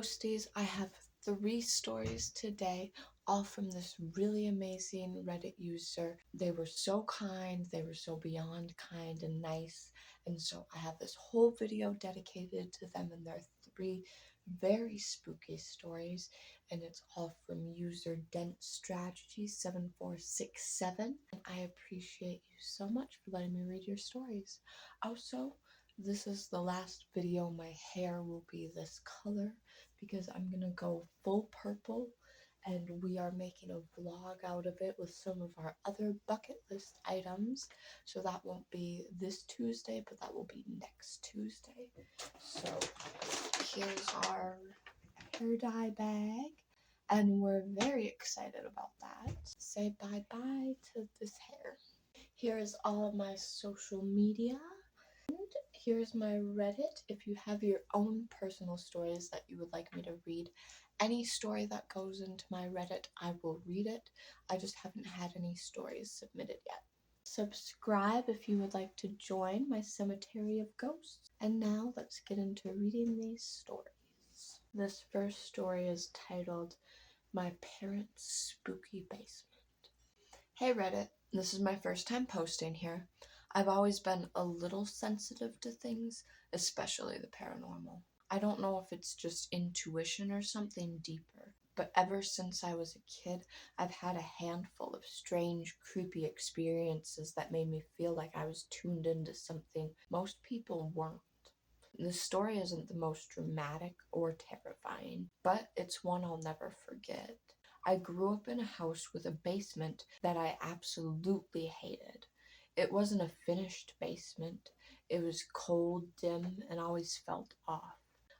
posties, I have 3 stories today, all from this really amazing Reddit user. They were so kind, they were so beyond kind and nice, and so I have this whole video dedicated to them and their 3 very spooky stories, and it's all from user DentStrategy7467, and I appreciate you so much for letting me read your stories. Also, this is the last video my hair will be this color because I'm gonna go full purple, and we are making a vlog out of it with some of our other bucket list items. So that won't be this Tuesday, but that will be next Tuesday. So here's our hair dye bag, and we're very excited about that. Say bye-bye to this hair. Here is all of my social media. Here's my Reddit. If you have your own personal stories that you would like me to read, any story that goes into my Reddit, I will read it. I just haven't had any stories submitted yet. Subscribe if you would like to join my cemetery of ghosts. And now let's get into reading these stories. This first story is titled, My Parents' Spooky Basement. Hey Reddit, this is my first time posting here. I've always been a little sensitive to things, especially the paranormal. I don't know if it's just intuition or something deeper, but ever since I was a kid, I've had a handful of strange, creepy experiences that made me feel like I was tuned into something most people weren't. This story isn't the most dramatic or terrifying, but it's one I'll never forget. I grew up in a house with a basement that I absolutely hated. It wasn't a finished basement. It was cold, dim, and always felt off.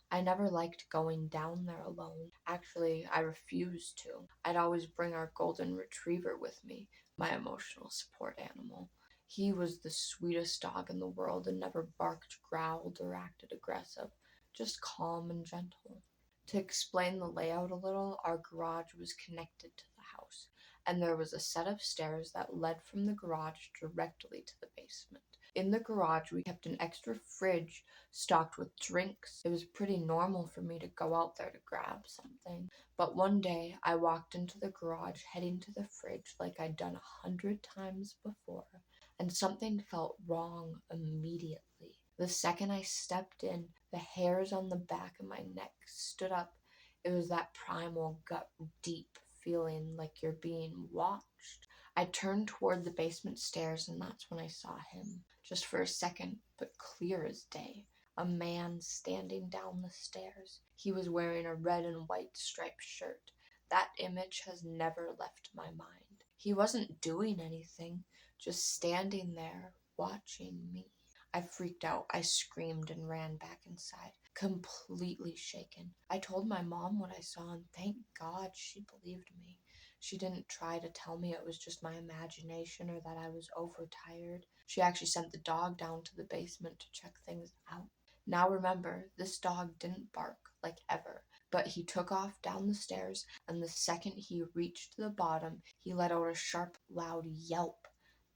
I never liked going down there alone. Actually, I refused to. I'd always bring our golden retriever with me, my emotional support animal. He was the sweetest dog in the world and never barked, growled, or acted aggressive, just calm and gentle. To explain the layout a little, our garage was connected to the house, and there was a set of stairs that led from the garage directly to the basement. In the garage, we kept an extra fridge stocked with drinks. It was pretty normal for me to go out there to grab something. But one day, I walked into the garage heading to the fridge like I'd done 100 times before, and something felt wrong immediately. The second I stepped in, the hairs on the back of my neck stood up. It was that primal, gut-deep feeling like you're being watched. I turned toward the basement stairs, and that's when I saw him. Just for a second, but clear as day. A man standing down the stairs. He was wearing a red and white striped shirt. That image has never left my mind. He wasn't doing anything, just standing there, watching me. I freaked out. I screamed and ran back inside, completely shaken. I told my mom what I saw, and thank God she believed me. She didn't try to tell me it was just my imagination or that I was overtired. She actually sent the dog down to the basement to check things out. Now remember, this dog didn't bark, like ever, but he took off down the stairs, and the second he reached the bottom, he let out a sharp, loud yelp,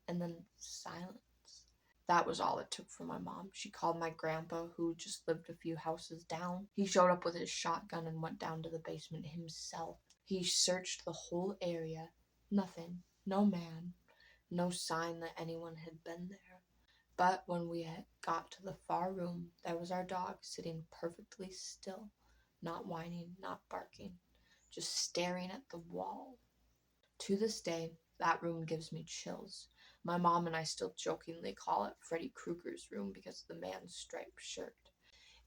and then silence. That was all it took for my mom. She called my grandpa, who just lived a few houses down. He showed up with his shotgun and went down to the basement himself. He searched the whole area. Nothing. No man. No sign that anyone had been there. But when we got to the far room, there was our dog sitting perfectly still, not whining, not barking, just staring at the wall. To this day, that room gives me chills. My mom and I still jokingly call it Freddy Krueger's room because of the man's striped shirt.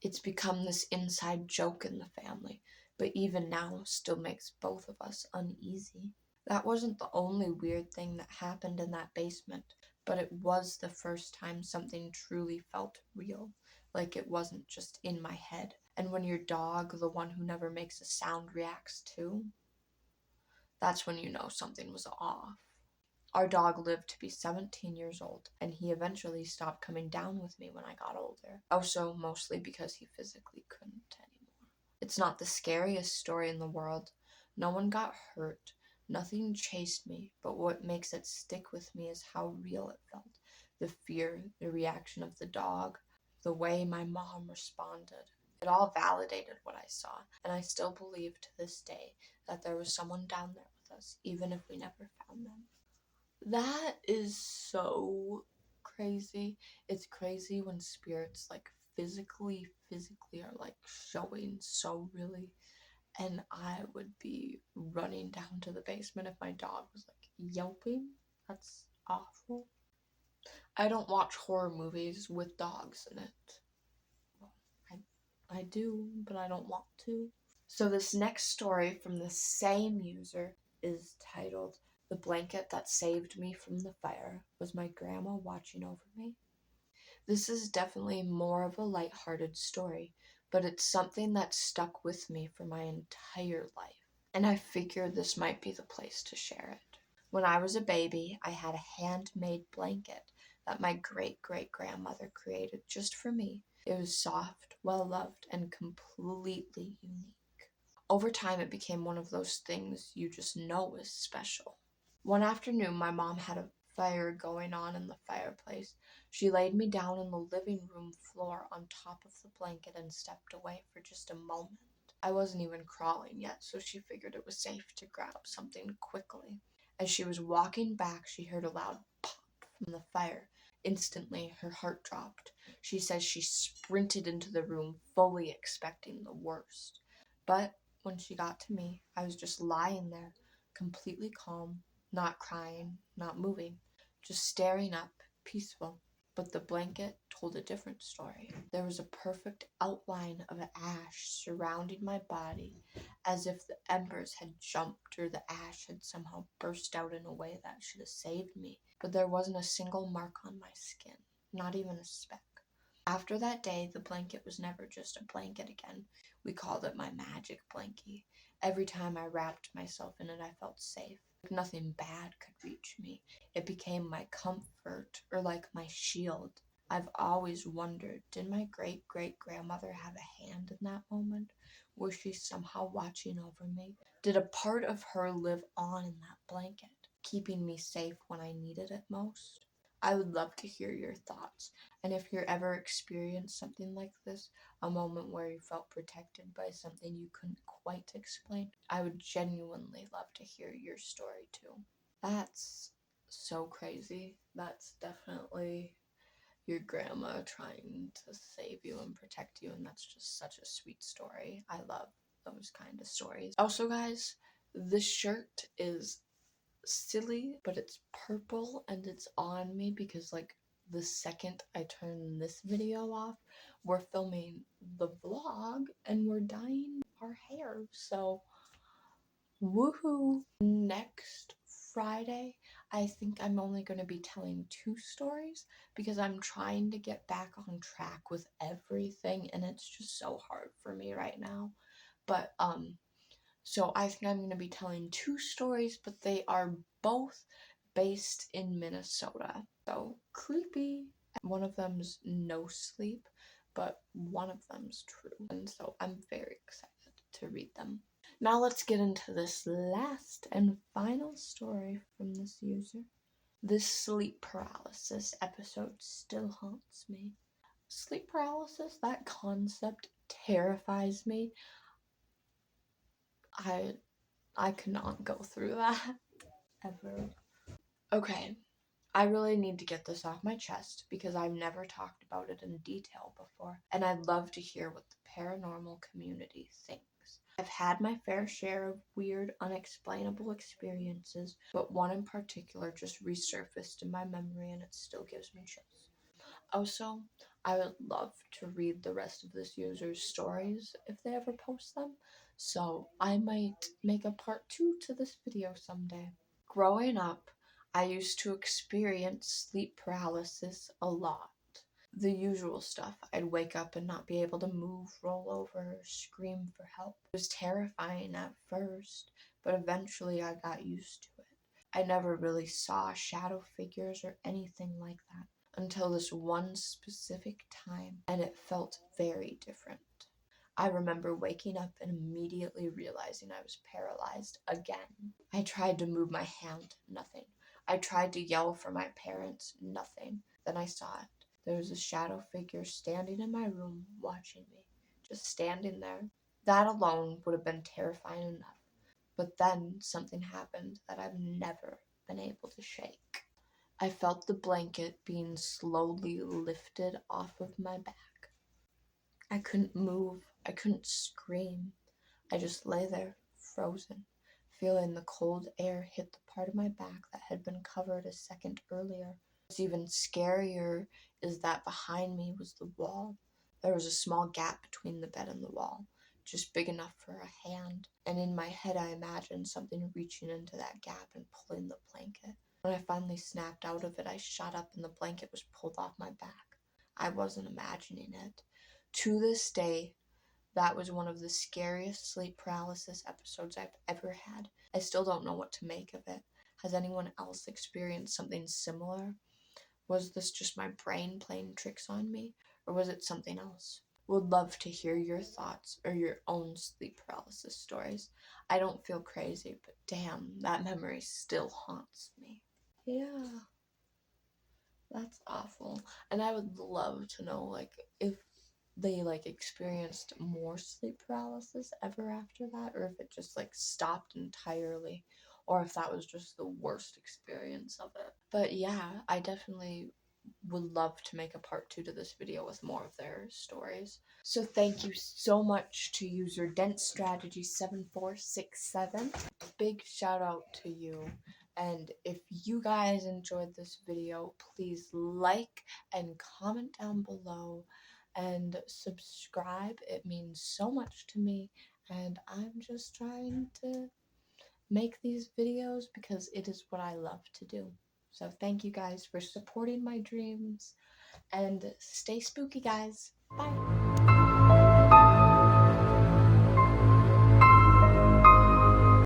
It's become this inside joke in the family, but even now still makes both of us uneasy. That wasn't the only weird thing that happened in that basement, but it was the first time something truly felt real, like it wasn't just in my head. And when your dog, the one who never makes a sound, reacts too, that's when you know something was off. Our dog lived to be 17 years old, and he eventually stopped coming down with me when I got older. Also, mostly because he physically couldn't anymore. It's not the scariest story in the world. No one got hurt. Nothing chased me, but what makes it stick with me is how real it felt. The fear, the reaction of the dog, the way my mom responded. It all validated what I saw, and I still believe to this day that there was someone down there with us, even if we never found them. That is so crazy. It's crazy when spirits like physically are like showing so really. And I would be running down to the basement if my dog was like yelping. That's awful. I don't watch horror movies with dogs in it. Well, I do, but I don't want to. So this next story from the same user is titled "The Blanket That Saved Me from the Fire Was My Grandma Watching Over Me." This is definitely more of a lighthearted story, but it's something that stuck with me for my entire life, and I figured this might be the place to share it. When I was a baby, I had a handmade blanket that my great-great-grandmother created just for me. It was soft, well-loved, and completely unique. Over time, it became one of those things you just know is special. One afternoon, my mom had a fire going on in the fireplace. She laid me down on the living room floor on top of the blanket and stepped away for just a moment. I wasn't even crawling yet, so she figured it was safe to grab something quickly. As she was walking back, she heard a loud pop from the fire. Instantly, her heart dropped. She says she sprinted into the room, fully expecting the worst. But when she got to me, I was just lying there, completely calm, not crying, not moving, just staring up, peaceful. But the blanket told a different story. There was a perfect outline of ash surrounding my body, as if the embers had jumped or the ash had somehow burst out in a way that should have saved me. But there wasn't a single mark on my skin, not even a speck. After that day, the blanket was never just a blanket again. We called it my magic blankie. Every time I wrapped myself in it, I felt safe. Like nothing bad could reach me. It became my comfort, or like my shield. I've always wondered, did my great-great-grandmother have a hand in that moment? Was she somehow watching over me? Did a part of her live on in that blanket, keeping me safe when I needed it most? I would love to hear your thoughts, and if you're ever experienced something like this, a moment where you felt protected by something you couldn't quite explain, I would genuinely love to hear your story too. That's so crazy. That's definitely your grandma trying to save you and protect you, and that's just such a sweet story. I love those kind of stories. Also, guys, this shirt is silly, but it's purple and it's on me because like the second I turn this video off, we're filming the vlog and we're dyeing our hair. So woohoo! Next Friday, I think I'm only going to be telling 2 stories because I'm trying to get back on track with everything and it's just so hard for me right now. But so I think I'm going to be telling 2 stories, but they are both based in Minnesota. So creepy. One of them's no sleep, but one of them's true. And so I'm very excited to read them. Now let's get into this last and final story from this user. This sleep paralysis episode still haunts me. Sleep paralysis, that concept terrifies me. I cannot go through that ever. Okay, I really need to get this off my chest because I've never talked about it in detail before, and I'd love to hear what the paranormal community thinks. I've had my fair share of weird, unexplainable experiences, but one in particular just resurfaced in my memory and it still gives me chills. Also, I would love to read the rest of this user's stories if they ever post them, so I might make a part 2 to this video someday. Growing up, I used to experience sleep paralysis a lot. The usual stuff. I'd wake up and not be able to move, roll over, scream for help. It was terrifying at first, but eventually I got used to it. I never really saw shadow figures or anything like that until this one specific time, and it felt very different. I remember waking up and immediately realizing I was paralyzed again. I tried to move my hand, nothing. I tried to yell for my parents, nothing. Then I saw it. There was a shadow figure standing in my room watching me, just standing there. That alone would have been terrifying enough. But then something happened that I've never been able to shake. I felt the blanket being slowly lifted off of my back. I couldn't move. I couldn't scream. I just lay there, frozen, feeling the cold air hit the part of my back that had been covered a second earlier. What's even scarier is that behind me was the wall. There was a small gap between the bed and the wall, just big enough for a hand, and in my head I imagined something reaching into that gap and pulling the blanket. When I finally snapped out of it, I shot up and the blanket was pulled off my back. I wasn't imagining it. To this day, that was one of the scariest sleep paralysis episodes I've ever had. I still don't know what to make of it. Has anyone else experienced something similar? Was this just my brain playing tricks on me, or was it something else? Would love to hear your thoughts or your own sleep paralysis stories. I don't feel crazy, but damn, that memory still haunts me. Yeah, that's awful. And I would love to know, like, if they experienced more sleep paralysis ever after that, or if it just stopped entirely, or if that was just the worst experience of it. But yeah, I definitely would love to make a part 2 to this video with more of their stories. So thank you so much to user DenseStrategy7467. Big shout out to you. And if you guys enjoyed this video, please like and comment down below and subscribe. It means so much to me, and I'm just trying to make these videos because it is what I love to do. So thank you guys for supporting my dreams, and stay spooky, guys. Bye.